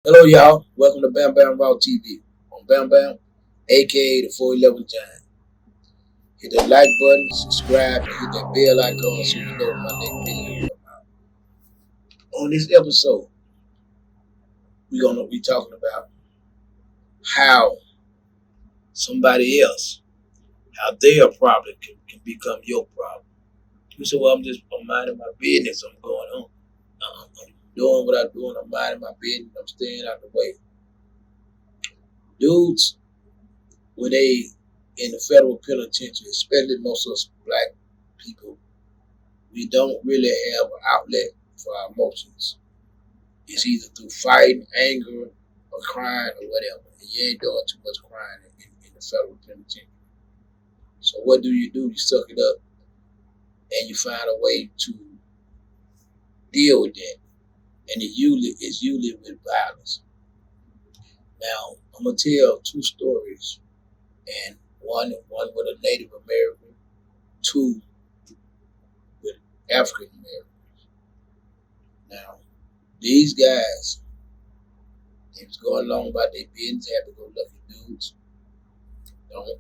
Hello, y'all. Welcome to Bam Bam Raw TV. On Bam Bam, aka the 411 Giant. Hit that like button, subscribe, and hit that bell icon so you know when my next video come out. On this episode, we're gonna be talking about how somebody else, how their problem can become your problem. You say, well, I'm minding my business. I'm going on. I'm doing what I'm doing. I'm minding my business. I'm staying out of the way. Dudes, when they in the federal penitentiary, especially most of us black people, we don't really have an outlet for our emotions. It's either through fighting, anger, or crying or whatever. And you ain't doing too much crying in the federal penitentiary. So what do? You suck it up and you find a way to deal with that. And it's usually with violence. Now, I'm gonna tell two stories, and one with a Native American, two with African American. Now, these guys, they was going along about their business, happy go lucky dudes. Don't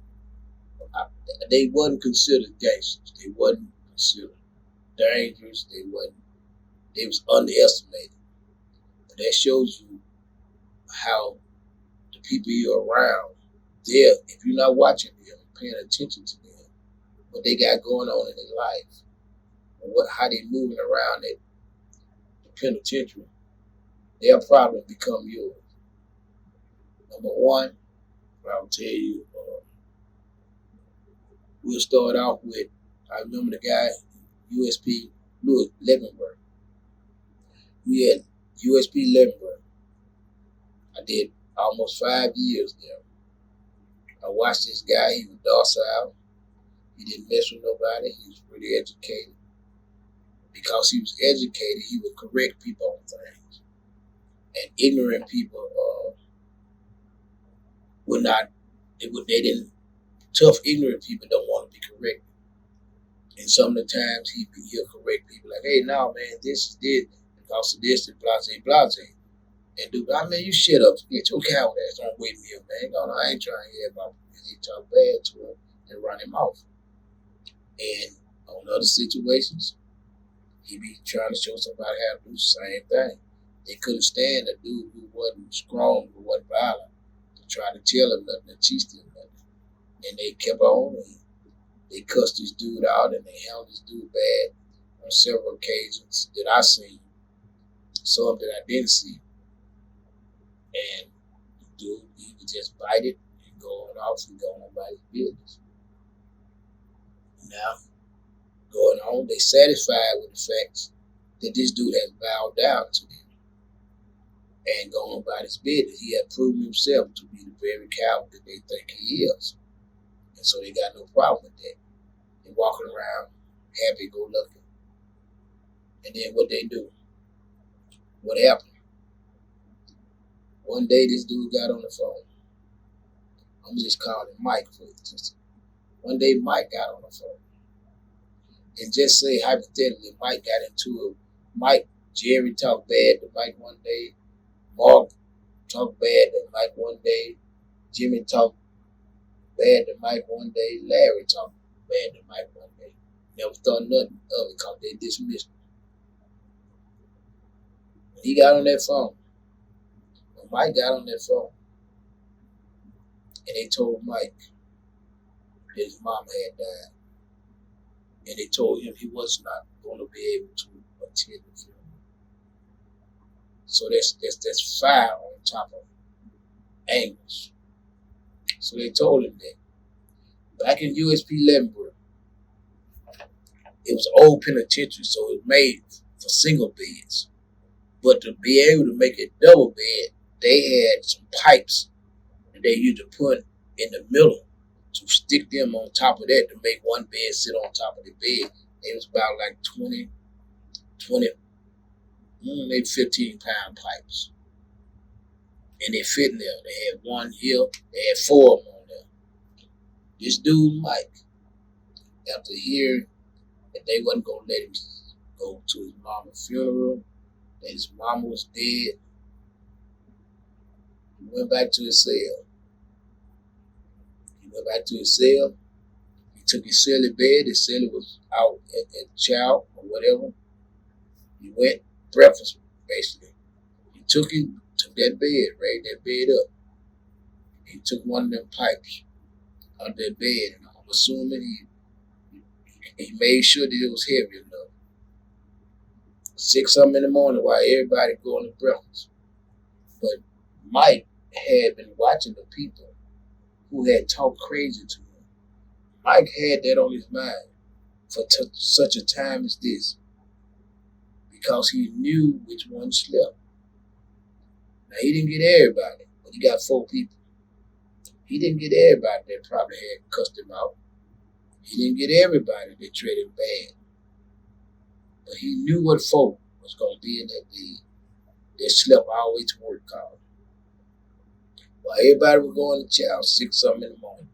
they wasn't considered gangsters. They wasn't considered dangerous. They was underestimated. But that shows you how the people you're around, if you're not watching them, paying attention to them, what they got going on in their life, how they moving around at the penitentiary, their problem become yours. Number one, I'll tell you, we'll start off with, I remember the guy, USP Louis Leavenworth. We had USP Leavenworth. I did almost 5 years there. I watched this guy. He was docile. He didn't mess with nobody. He was pretty educated. Because he was educated, he would correct people on things. And ignorant people would not. They didn't. Tough, ignorant people don't want to be corrected. And some of the times he'll correct people like, "Hey, no, man, this is this because of this and blase blase." And dude, I mean, you shut up. Get your coward ass. Don't wake me up, man. No, I ain't trying to hear about it. He talk bad to him and run him off. And on other situations, he be trying to show somebody how to do the same thing. They couldn't stand a dude who wasn't strong, who wasn't violent, to try to tell him nothing, to teach them nothing. And they kept on. And they cussed this dude out and they held this dude bad on several occasions that I seen. Some that I didn't see. And the dude, he would just bite it and go on off and go on about his business. Now, going on, they satisfied with the facts that this dude has bowed down to them and gone about his business. He had proven himself to be the very coward that they think he is. And so they got no problem with that. They're walking around happy go lucky. And then what they do? What happened? One day this dude got on the phone. I'm just calling him Mike for it. One day Mike got on the phone. And just say hypothetically Mike got into it. Jerry talked bad to Mike one day. Mark talked bad to Mike one day. Jimmy talked bad to Mike one day. Larry talked bad to Mike one day. Never thought nothing of it because they dismissed him. When he got on that phone, when Mike got on that phone, and they told Mike that his mama had died, and they told him he was not going to be able to attend the funeral. So that's fire on top of anguish. So they told him that. Back in USP Leavenworth, it was an old penitentiary, so it was made for single beds. But to be able to make a double bed, they had some pipes that they used to put in the middle to stick them on top of that to make one bed sit on top of the bed. It was about like 20, maybe 15-pound pipes. And they fit in there. They had one here, they had four of them on there. This dude, Mike, after hearing that they wasn't going to let him go to his mama's funeral, that his mama was dead, went back to his cell. He went back to his cell. He took his celly bed. His celly was out at chow or whatever. He went breakfast, basically. He took that bed, raised that bed up. He took one of them pipes out that bed, and I'm assuming he made sure that it was heavy enough. 6 something in the morning while everybody going to breakfast. But Mike had been watching the people who had talked crazy to him. Mike had that on his mind for such a time as this, because he knew which one slept. Now, he didn't get everybody, but he got 4 people. He didn't get everybody that probably had cussed him out. He didn't get everybody that treated him bad. But he knew what 4 was going to be in that bed. They slept all the way to work call. While everybody was going to chow, 6 something in the morning,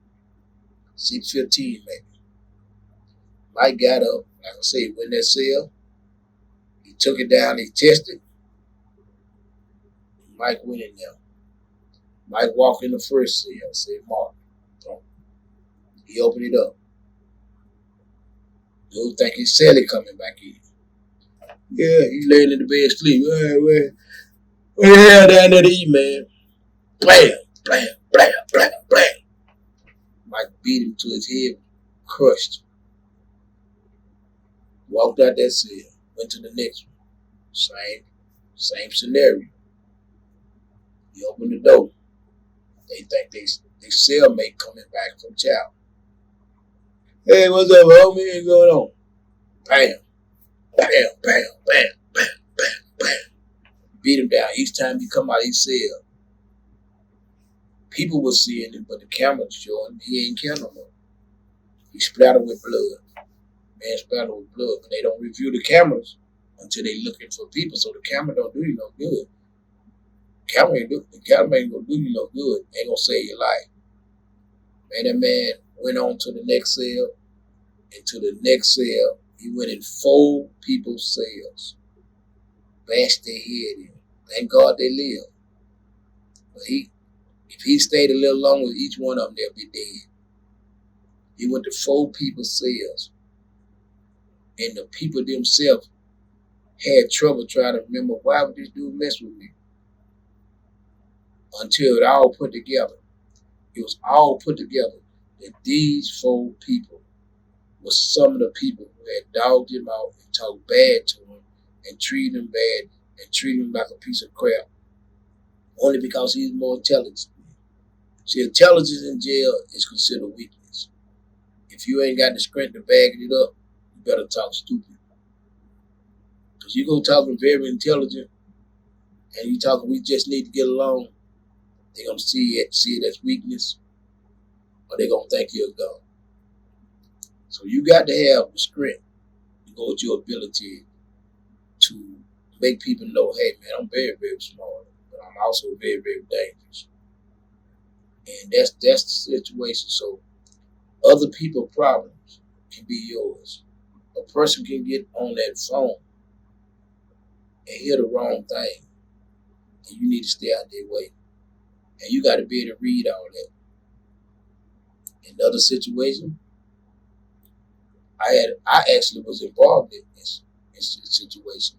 6:15 maybe. Mike got up, like I say, went in that cell. He took it down, he tested. Mike went in there. Mike walked in the first cell, said, Mark. He opened it up. Dude think his celly coming back in. Yeah, he's laying in the bed asleep. Where the hell down there to eat, man? Blam, blam, blam, blam, blam. Mike beat him to his head, crushed. Walked out that cell, went to the next one. Same scenario. He opened the door. They think they cellmate coming back from chow. Hey, what's up, homie? What's going on? Bam, bam, bam, bam, bam, bam, bam. Beat him down. Each time he come out his cell, people were seeing him, but the camera was showing he ain't care no more. He splattered with blood. Man splattered with blood, but they don't review the cameras until they looking for people, so the camera don't do you no good. The camera ain't gonna do you no good. Ain't gonna save your life. Man, that man went on to the next cell, and to the next cell, he went in 4 people's cells. Bashed their head in. Thank God they lived. But if he stayed a little longer, each one of them, they'll be dead. He went to 4 people's cells. And the people themselves had trouble trying to remember, why would this dude mess with me? Until it all put together. It was all put together that these 4 people were some of the people who had dogged him out and talked bad to him and treated him bad and treated him like a piece of crap. Only because he's more intelligent. See, intelligence in jail is considered weakness. If you ain't got the strength to back it up, you better talk stupid. Because you go talking very intelligent and you talking we just need to get along, they're going to see it as weakness, or they're going to think you're dumb. So you got to have the strength to go with your ability to make people know, hey man, I'm very, very smart, but I'm also very, very dangerous. And that's the situation. So other people's problems can be yours. A person can get on that phone and hear the wrong thing, and you need to stay out their way. And you got to be able to read all that. In other situations, I actually was involved in this situation.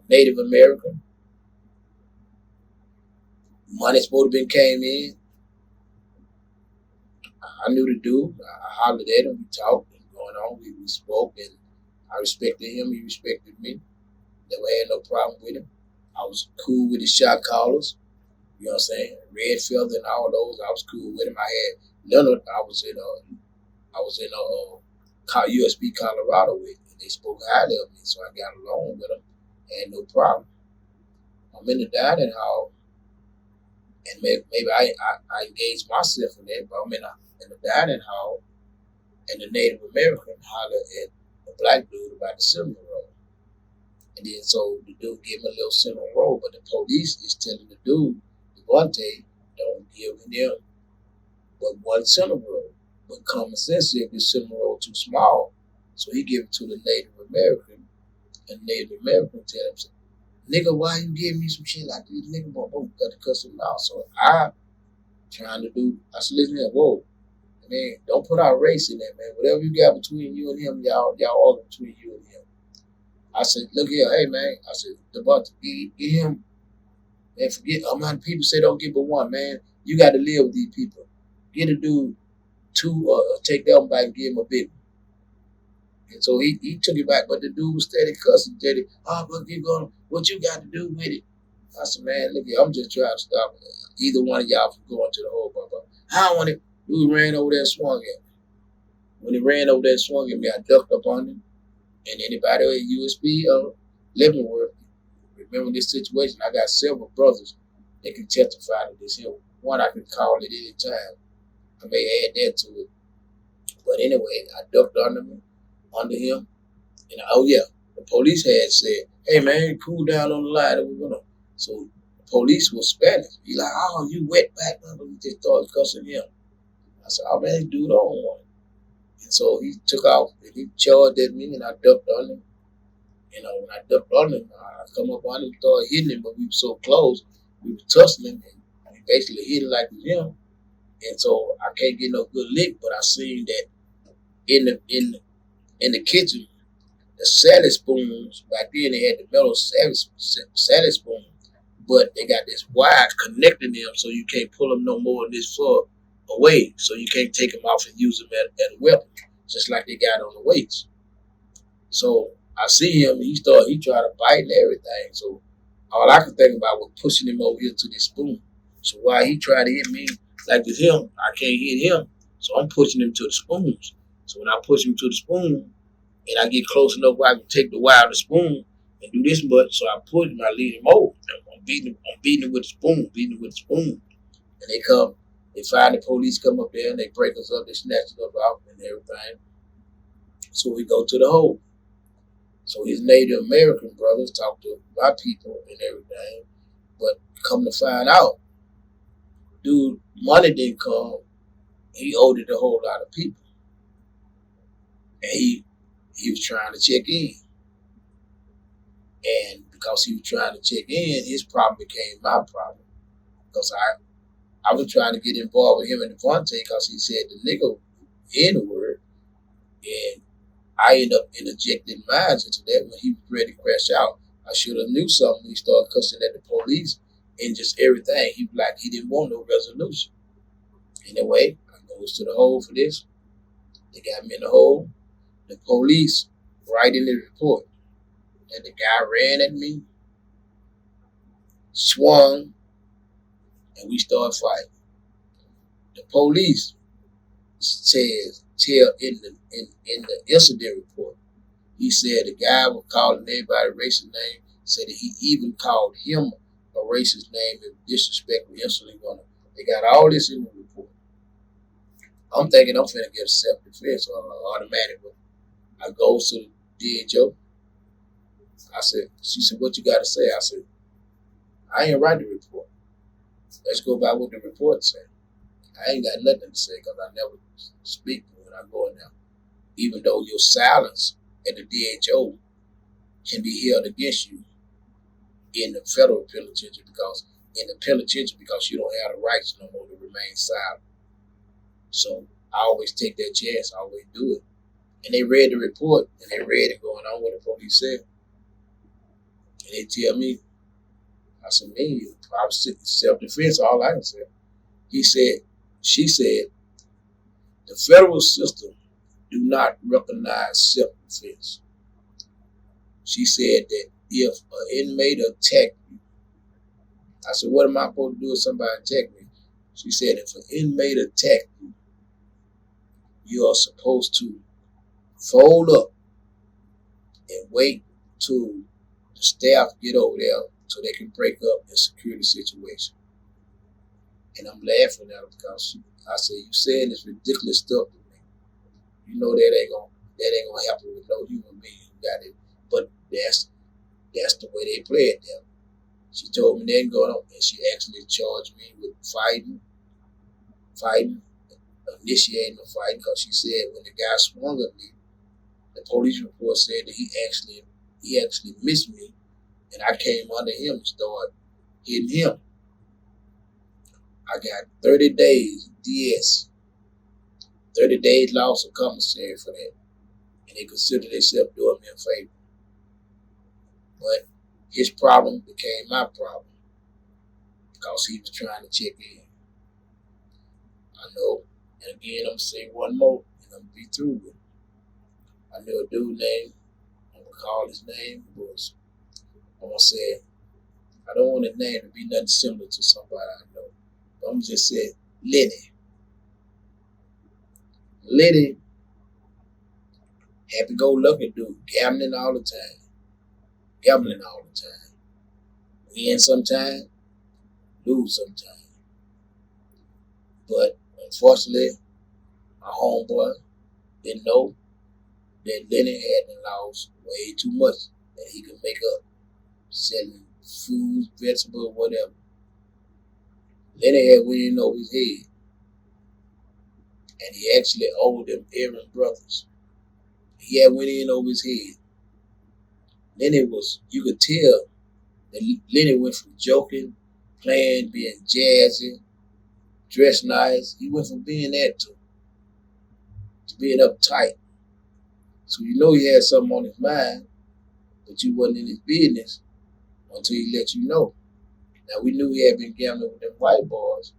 Native American, money supposed to been came in. I knew the dude. I hollered at him. We talked and going on. We spoke, and I respected him. He respected me. Never had no problem with him. I was cool with his shot callers. You know what I'm saying? Red Feather and all those. I was cool with him. I had none of. I was in USB Colorado with, and they spoke highly of me, so I got along with them. Had no problem. I'm in the dining hall, and maybe I engaged myself in that, but I'm in the dining hall, and the Native American hollered at the black dude about the cinnamon roll. And then so the dude gave him a little cinnamon roll, but the police is telling the dude, Devontae, don't give him but one cinnamon roll. But common sense said this cinnamon roll too small, so he gave it to the Native American, and the Native American tell him, nigga, why you giving me some shit like this? Nigga, boy, got to cuss him out. So I I said, listen here, whoa. Man, don't put our race in there, man. Whatever you got between you and him, y'all argue between you and him. I said, look here, hey man. I said, about to get him and forget how many people say don't get but one, man. You got to live with these people. Get a dude two, take them back and give him a big one. And so he took it back, but the dude was steady cussing, steady, but you going, what you got to do with it? I said, man, look here, I'm just trying to stop either one of y'all from going to the hole, blah. I don't want it. Dude ran over there and swung at me. When he ran over there and swung at me, I ducked up on him. And anybody at USB or Leavenworth, remember this situation, I got several brothers that can testify to this here. One I can call at any time. I may add that to it. But anyway, I ducked under him. And the police had said, hey man, cool down on the line. So the police was Spanish. He like, oh, you wet back. We just started cussing him. I said, oh man, dude, I don't want it. And so he took off and he charged at me and I ducked on him. When I ducked on him, I come up on him and started hitting him, but we were so close, we were tussling and we basically hit him like it was him. And so I can't get no good lick, but I seen that in the kitchen, the salad spoons, back then they had the metal salad spoon, but they got this wire connecting them so you can't pull them no more than this far away, so you can't take them off and use them as a weapon, just like they got on the weights. So I see him, he tried to bite and everything, so all I could think about was pushing him over here to this spoon. So while he tried to hit me like with him, I can't hit him, so I'm pushing him to the spoons. So when I push him to the spoon, and I get close enough where I can take the wire of the spoon and do this much, so I push him, I lead him over. I'm beating him with the spoon. And they find the police come up there and they break us up, they snatch us up out and everything. So we go to the hole. So his Native American brothers talk to my people and everything, but come to find out, dude, money didn't come. He owed it a whole lot of people. And he was trying to check in. And because he was trying to check in, his problem became my problem. Because I was trying to get involved with him and Devontae because he said the nigga N-word. And I ended up interjecting minds into that when he was ready to crash out. I should have knew something when he started cussing at the police and just everything. He was like, he didn't want no resolution. Anyway, I goes to the hole for this. They got me in the hole. The police write in the report that the guy ran at me, swung, and we started fighting. The police tell in the incident report, he said the guy was calling everybody a racist name, said that he even called him a racist name and disrespectful instantly. They got all this in the report. I'm thinking I'm finna get a self-defense automatically. I go to the DHO. She said, what you got to say? I said, I ain't write the report. Let's go by what the report said. I ain't got nothing to say because I never speak when I go in there. Even though your silence at the DHO can be held against you in the federal penitentiary because you don't have the rights no more to remain silent. So I always take that chance. I always do it. And they read the report and they read it going on what the police said. And they tell me, I said, me, I was self-defense, all I can say. She said, the federal system do not recognize self-defense. She said that if an inmate attacked you, I said, what am I supposed to do if somebody attacked me? She said, if an inmate attacked you, you are supposed to fold up and wait till the staff get over there so they can break up and secure the situation. And I'm laughing at her because I said, you saying this ridiculous stuff to me. You know that ain't gonna happen with no human being. You got it. But that's the way they play it there. She told me that going on, and she actually charged me with initiating a fight, because she said when the guy swung at me, the police report said that he actually missed me And I came under him and started hitting him. I got 30 days DS, 30 days loss of commissary for that. And they considered themselves doing me a favor. But his problem became my problem because he was trying to check in. I know. And again, I'm going to say one more and I'm going to be through with it. I knew a dude named, I'm going to call his name, was, I'm going to say, I don't want his name to be nothing similar to somebody I know. But I'm going to just say Lenny. Lenny, happy-go-lucky dude, gambling all the time. Gambling all the time. Win sometime, lose sometime. But unfortunately, my homeboy didn't know that Lenny had lost way too much that he could make up selling food, vegetables, whatever. Lenny had winning over his head. And he actually owed them Aaron brothers. He had winning over his head. Lenny was, you could tell that Lenny went from joking, playing, being jazzy, dressed nice. He went from being that to being uptight. So you know he had something on his mind, but you wasn't in his business until he let you know. Now we knew he had been gambling with them white boys,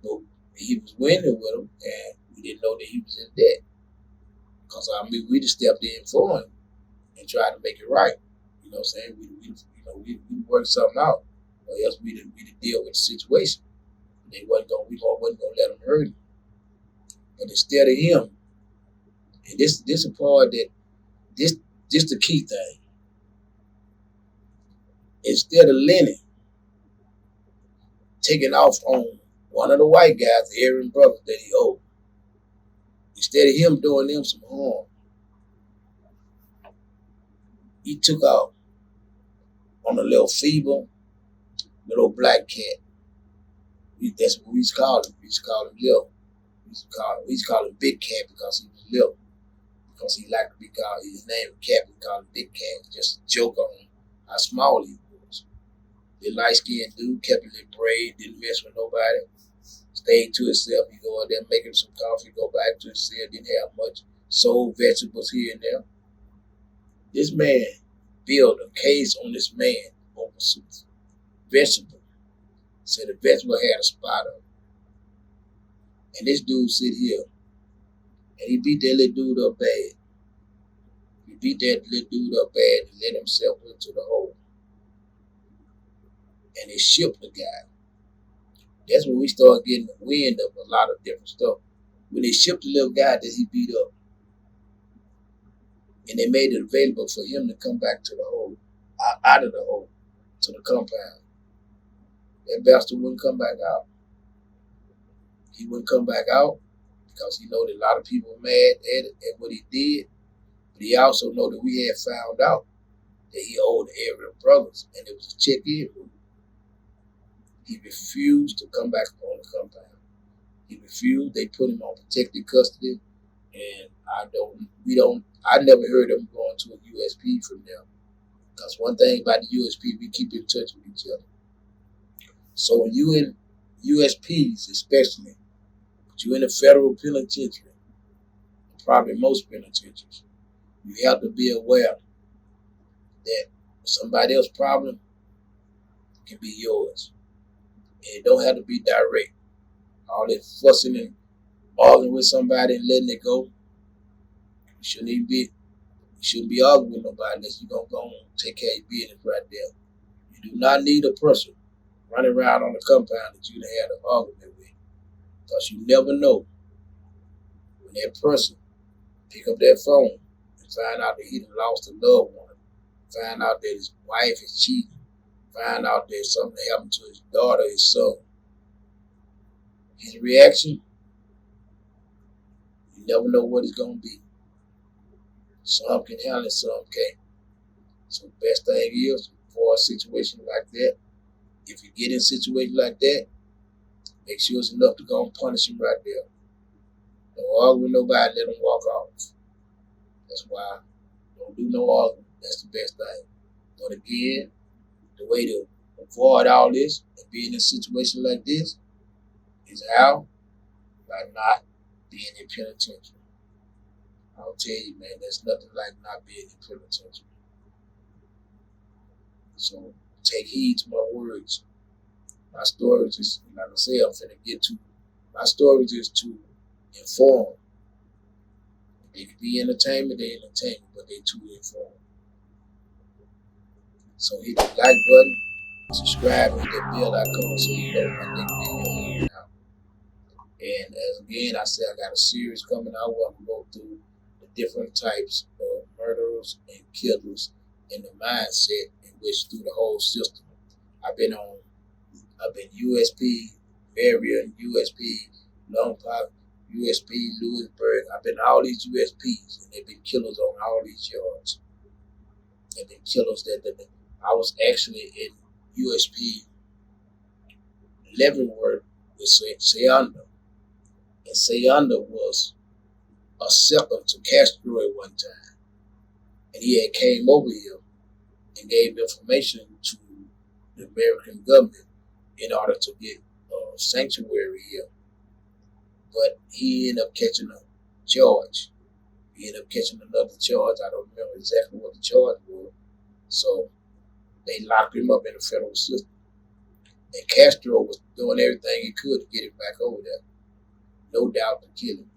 but he was winning with them, and we didn't know that he was in debt. Because I mean, we just stepped in for him and tried to make it right. You know what I'm saying? We worked something out, or else we didn't deal with the situation. We wasn't gonna let him hurt him. But instead of him, and this a part that this the key thing. Instead of Lenny taking off on one of the white guys, the Aaron brothers that he owed, instead of him doing them some harm, he took out on a little feeble, little black cat. That's what we used to call him. We used to call him Lil. We used to call him Big Cat because he was Lil. Because he liked to be called, his name was Cat, we called him Big Cat. Just a joke on him, how small he was. The light-skinned dude kept a little braid, didn't mess with nobody. Stayed to himself. He go out there, make him some coffee, go back to his cell, didn't have much. Sold vegetables here and there. This man built a case on this man over some vegetable. Said the vegetable had a spot on it. And this dude sit here and he beat that little dude up bad. He beat that little dude up bad and let himself into the hole. And he shipped the guy. That's when we started getting the wind of a lot of different stuff. When they shipped the little guy that he beat up, and they made it available for him to come back to the hole, out of the hole, to the compound. That bastard wouldn't come back out. He wouldn't come back out because he know that a lot of people were mad at what he did. But he also know that we had found out that he owed the Aaron brothers, and it was a check-in move. He refused to come back on the compound. He refused. They put him on protected custody, and I never heard of him going to a USP from them. Because one thing about the USP, we keep in touch with each other. So when you in USPs, especially, but you in a federal penitentiary, probably most penitentiaries, you have to be aware that somebody else's problem can be yours. And it don't have to be direct. All that fussing and arguing with somebody and letting it go, you shouldn't be arguing with nobody unless you're going to go and take care of your business right there. You do not need a person running around on the compound that you had an argument with. Because you never know when that person pick up that phone and find out that he done lost a loved one, find out that his wife is cheating, find out that something happened to his daughter, his son. His reaction, you never know what it's going to be. Some can handle it, some can't. So the best thing is, for a situation like that, if you get in a situation like that, make sure it's enough to go and punish him right there. Don't argue with nobody, let him walk off. That's why don't do no arguing. That's the best thing. But again, The way to avoid all this and be in a situation like this is how? By not being in penitentiary. I'll tell you, man, there's nothing like not being in penitentiary. So take heed to my words. My stories is, like I say, I'm finna get to. My stories is to inform. They can be entertainment, they entertainment, but they too inform. So hit the like button, subscribe, hit that bell icon so you know my next video. And as again, I said, I got a series coming out where I'm going to go through the different types of murderers and killers and the mindset in which through the whole system. I've been USP, Marion, USP, Longpop, USP, Lewisburg. I've been all these USPs, and they've been killers on all these yards. They've been killers that I was actually in USP Leavenworth with Sayanda. And Sayanda was a second to Castro at one time. And he had came over here and gave information to the American government in order to get sanctuary here. But he ended up catching a charge. He ended up catching another charge. I don't remember exactly what the charge was. So they locked him up in the federal system. And Castro was doing everything he could to get him back over there. No doubt to kill him.